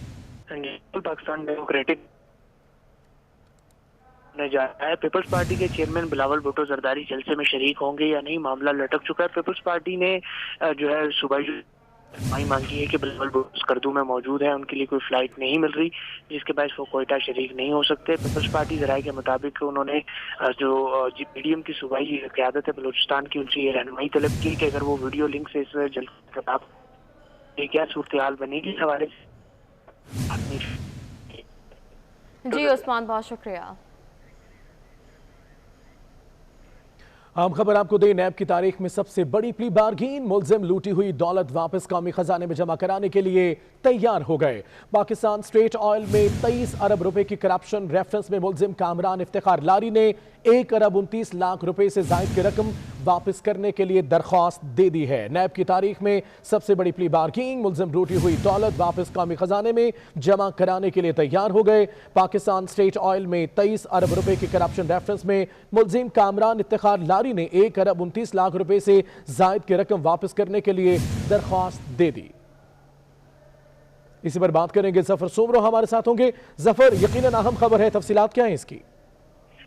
पाकिस्तान डेमोक्रेटिक ने जाना है, पीपल्स पार्टी के चेयरमैन बिलावल भुट्टो जरदारी जलसे में शरीक होंगे या नहीं, मामला लटक चुका है। पीपल्स पार्टी ने जो है सुबह मांगी है कि बिलावल भुट्टो स्कर्दू में मौजूद है, उनके लिए कोई फ्लाइट नहीं मिल रही, जिसके बाद वो कोयटा शरीक नहीं हो सकते। पीपल्स पार्टी जराये के मुताबिक उन्होंने जो पीडीएम की सूबाई क़यादत है बलूचिस्तान की, उनसे ये रहनुमाई तलब की कि अगर वो वीडियो लिंक से इस जलसे खिताब क्या सूरत हाल बनेगी, इस हवाले से। जी उस्मान, बहुत शुक्रिया। आम खबर आपको दें, नैब की तारीख में सबसे बड़ी प्ली बार्गेन, मुलजिम लूटी हुई दौलत वापस कौमी खजाने में जमा कराने के लिए तैयार हो गए। पाकिस्तान स्टेट ऑयल में 23 अरब रुपए की करप्शन रेफरेंस में मुलजिम कामरान इफ्तिखार लारी ने 1 अरब 29 लाख रुपए से जायद की रकम वापस करने के लिए दरख्वास्त दे दी है। नैब की तारीख में सबसे बड़ी प्ली बार्गिंग, मुलजिम लूटी हुई दौलत वापस कौमी खजाने में जमा कराने के लिए तैयार हो गए। पाकिस्तान स्टेट ऑयल में 23 अरब रुपए की करप्शन रेफरेंस में मुलजिम कामरान इफ्तिखार लारी ने 1 अरब 29 लाख रुपए से जायद की रकम वापस करने के लिए दरख्वास्त दे दी। इसी पर बात करेंगे, जफर सोमरो हमारे साथ होंगे। जफर, यकीनन अहम खबर है, तफसीलात क्या है इसकी?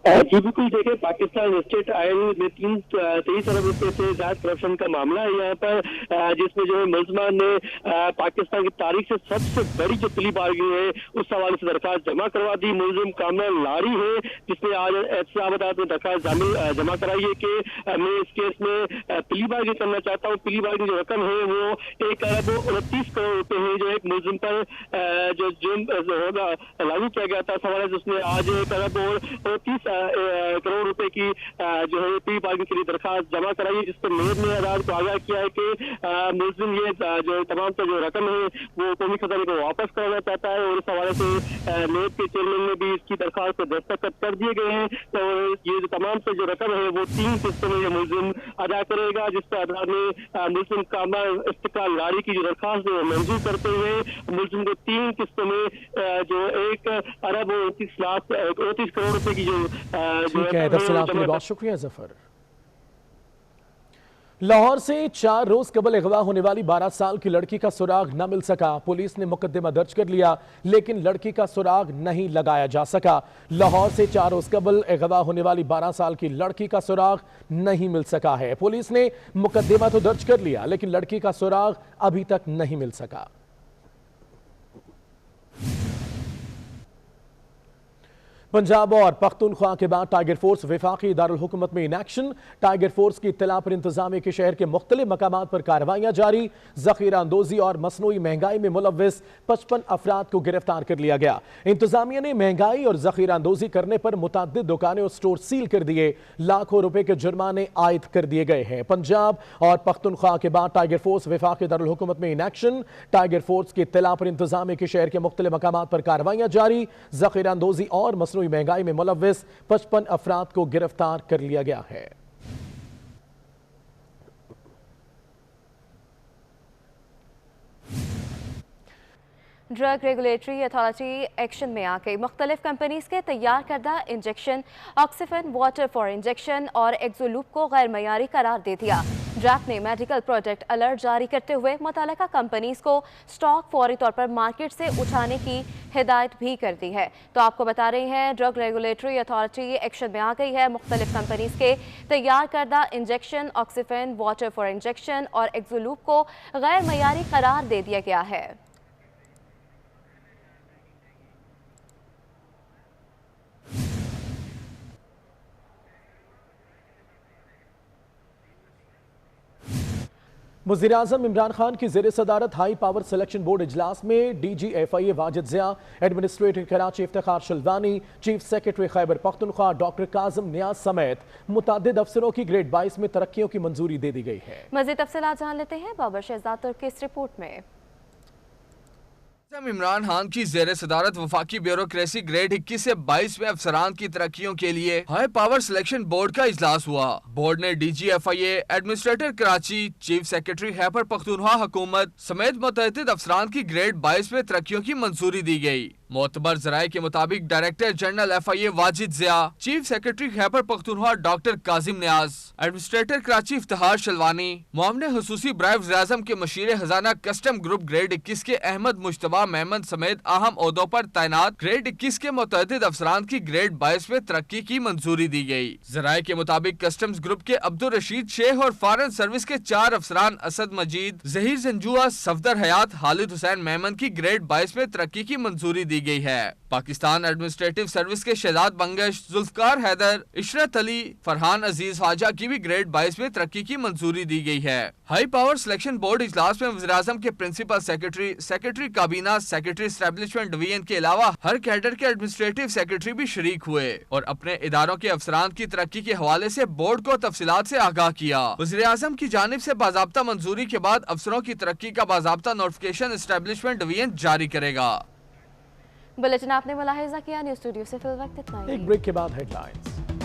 जी बिल्कुल, देखिए पाकिस्तान स्टेट ऑयल में 23 अरब रुपए से ज्यादा करप्शन का मामला है यहाँ पर, जिसमें जो है मुलजमान ने पाकिस्तान की तारीख से सबसे बड़ी जो प्ली बार्गिंग है उस हवाले से दरखास्त जमा करवा दी। मुलजिम कामरान लारी है जिसने आज इस्लामाबाद में दरखास्त जमा कराई है कि मैं इस केस में प्ली बार्गिंग करना चाहता हूँ। प्ली बार्गिंग जो रकम है वो 1 अरब 29 करोड़ रुपए है, जो एक मुलजिम पर जो जुर्म होगा लागू किया गया था। इस हवाले से उसने आज 1 अरब 29 करोड़ रुपए की जो है प्ली बार्गिंग के लिए दरखास्त जमा कराई है, जिस पर नेब ने अदालत को आगाह किया है कि मुलजिम ये जो तमाम जो रकम है वो कौमी खजाने को वापस कराना चाहता है। और इस हवाले से नेब के चेयरमैन ने भी इसकी दरखास्त पर दस्तखत कर दिए गए हैं। तो ये जो तमाम से जो रकम है वो 3 किस्तों में ये मुलजिम अदा करेगा, जिस पर अदालत ने मुलजिम कामरान इफ्तिखार लारी की जो दरखास्त है वो मंजूर करते हुए मुलजिम को 3 किस्तों में जो 1 अरब 29 करोड़ रुपए की जो ठीक है, तफसीलात के लिए बहुत शुक्रिया जफर। लाहौर से 4 रोज कबल अगवा होने वाली 12 साल की लड़की का सुराग न मिल सका। पुलिस ने मुकदमा दर्ज कर लिया, लेकिन लड़की का सुराग नहीं लगाया जा सका। लाहौर से 4 रोज कबल अगवा होने वाली 12 साल की लड़की का सुराग नहीं मिल सका है। पुलिस ने मुकदमा तो दर्ज कर लिया, लेकिन लड़की का सुराग अभी तक नहीं मिल सका। पंजाब और पख्तूनख्वा के बाद टाइगर फोर्स वफाकी दारुल हुकूमत में इन एक्शन। टाइगर फोर्स की इत्तला पर इंतजामिया के शहर के मुख्तलिफ मकामात पर कार्रवाइयां जारी। जखीरा अंदोजी और मसनूई महंगाई में मुलव्विस 55 अफराद को गिरफ्तार कर लिया गया। इंतजामिया ने महंगाई और जखीरा अंदोजी करने पर मुतअद्दिद दुकानें और स्टोर सील कर दिए। लाखों रुपए के जुर्माने आयद कर दिए गए हैं। पंजाब और पख्तूनख्वा के बाद टाइगर फोर्स वफाकी दारुल हुकूमत में इन एक्शन। टाइगर फोर्स की इत्तला पर इंतजामिया के शहर के मुख्तलिफ मकामात पर कार्रवाइयां जारी। जखीरा अंदोजी और मसनूई महंगाई में मुलव्विस 55 अफराद को गिरफ्तार कर लिया गया है। ड्रग रेगुलेटरी अथॉरिटी एक्शन में आ गई। मुख्तलिफ कंपनीज के तैयार करदा इंजेक्शन ऑक्सीफेन वाटर फॉर इंजेक्शन और एक्सोलूप को गैर मयारी करार दे दिया। ड्रैप ने मेडिकल प्रोडक्ट अलर्ट जारी करते हुए मुतल्लिका कंपनीज को स्टॉक फौरी तौर पर मार्केट से उठाने की हिदायत भी कर दी है। तो आपको बता रही हैं, ड्रग रेगुलेटरी अथॉरिटी एक्शन में आ गई है। मुख्तलिफ कंपनीज के तैयार करदा इंजेक्शन ऑक्सीफेन वाटर फॉर इंजेक्शन और एक्सोलूप को गैर मयारी करार दे दिया गया है। वज़ीर-ए-आज़म इमरान खान की ज़ेर सदारत हाई पावर सिलेक्शन बोर्ड इजलास में DGFIA Wajid Zia, administrator Karachi Iftikhar Shilwani, chief secretary Khyber Pakhtunkhwa doctor Kazim Niaz समेत मुतअद्दिद अफसरों की ग्रेड 22 में तरक्कियों की मंजूरी दे दी गई है। मज़ीद तफसीलात जान लेते हैं बाबर शहजाद तुर्क की इस रिपोर्ट में। इमरान खान की जेर सदारत वफाकी ब्यूरोक्रेसी ग्रेड 21 से 22 में अफसरान की तरक्कियों के लिए हाई पावर सिलेक्शन बोर्ड का इजलास हुआ। बोर्ड ने DGFIA, administrator Karachi, chief secretary Khyber Pakhtunkhwa हुकूमत समेत मुतअद्दिद अफसरान की ग्रेड 22 में तरक्कियों की मंजूरी दी गई। मोतबर जराये के मुताबिक director general FIA Wajid Zia, chief secretary Khyber Pakhtunkhwa doctor Kazim Niaz, administrator Karachi Iftikhar Shilwani, मामले हुसूसी बराए वज़ीर-ए-आज़म के मशीर खजाना कस्टम ग्रुप ग्रेड 21 के अहमद मुश्तबा मेमन समेत अहम ओहदों पर तैनात ग्रेड 21 के मुतअद्दिद अफसरान की ग्रेड 22 में तरक्की की मंजूरी दी गई। जराये के मुताबिक कस्टम्स ग्रुप के अब्दुल रशीद शेख और फॉरेन सर्विस के 4 अफसरान असद मजीद, जहीर जंजुआ, सफदर हयात, खालिद हुसैन मेमन की ग्रेड 22 में तरक्की की मंजूरी दी गई है। पाकिस्तान एडमिनिस्ट्रेटिव सर्विस के शहजाद बंगश, जुल्फकार हैदर, इशरत अली, फरहान अजीज ख्वाजा की भी ग्रेड 22 में तरक्की की मंजूरी दी गई है। हाई पावर सिलेक्शन बोर्ड इजलास में वज़ीर-ए-आज़म के प्रिंसिपल सेक्रेटरी, सेक्रेटरी काबीना, सेक्रेटरी एस्टेब्लिशमेंट डिवीजन के अलावा हर कैडर के एडमिनिस्ट्रेटिव सेक्रेटरी भी शरीक हुए और अपने इदारों के अफसरान की तरक्की के हवाले से बोर्ड को तफसीलात से आगाह किया। वज़ीर-ए-आज़म की जानिब से बाज़ाब्ता मंजूरी के बाद अफसरों की तरक्की का बाज़ाब्ता नोटिफिकेशन एस्टेब्लिशमेंट डिवीजन जारी करेगा। बुलेटिन आपने मुलाहिजा किया। न्यूज़ स्टूडियो से फिल वक्त इतना ही। एक ब्रेक के बाद हेडलाइंस।